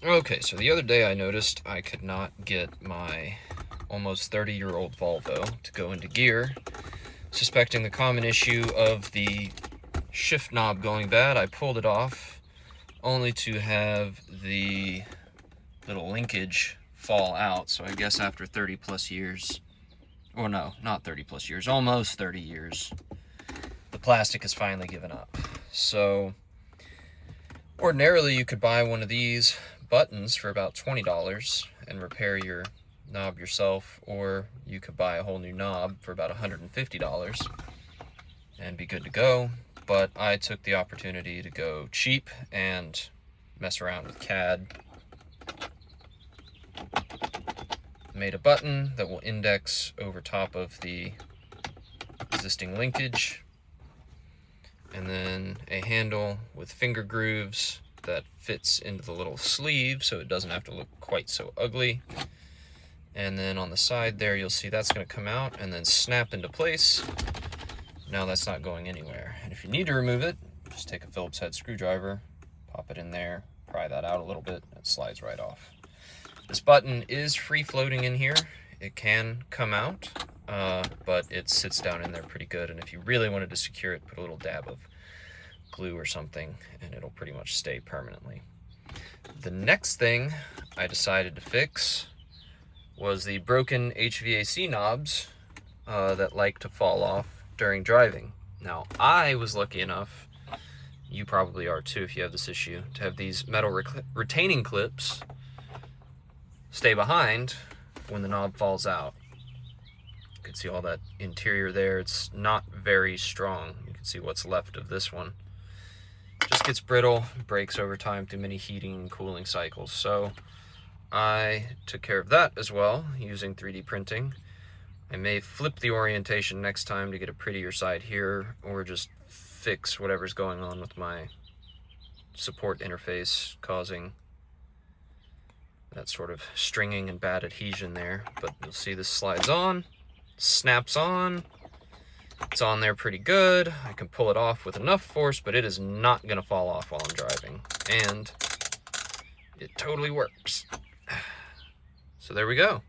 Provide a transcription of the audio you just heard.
Okay, so the other day I noticed I could not get my almost 30-year-old Volvo to go into gear. Suspecting the common issue of the shift knob going bad, I pulled it off, only to have the little linkage fall out. So I guess after 30 plus years, or no, not 30 plus years, almost 30 years, the plastic has finally given up. So ordinarily you could buy one of these buttons for about $20 and repair your knob yourself, or you could buy a whole new knob for about $150 and be good to go. But I took the opportunity to go cheap and mess around with CAD. Made a button that will index over top of the existing linkage, and then a handle with finger grooves that fits into the little sleeve so it doesn't have to look quite so ugly. And then on the side there, you'll see that's going to come out and then snap into place. Now that's not going anywhere. And if you need to remove it, just take a Phillips head screwdriver, pop it in there, pry that out a little bit, and it slides right off. This button is free floating in here. It can come out, but it sits down in there pretty good. And if you really wanted to secure it, put a little dab of glue or something, and it'll pretty much stay permanently. The next thing I decided to fix was the broken HVAC knobs that like to fall off during driving. Now, I was lucky enough, you probably are too if you have this issue, to have these metal retaining clips stay behind when the knob falls out. You can see all that interior there. It's not very strong. You can see what's left of this one. Just gets brittle, breaks over time through many heating and cooling cycles. So I took care of that as well using 3D printing. I may flip the orientation next time to get a prettier side here, or just fix whatever's going on with my support interface causing that sort of stringing and bad adhesion there. But you'll see this slides on, snaps on. It's on there pretty good. I can pull it off with enough force, but it is not going to fall off while I'm driving. And it totally works. So there we go.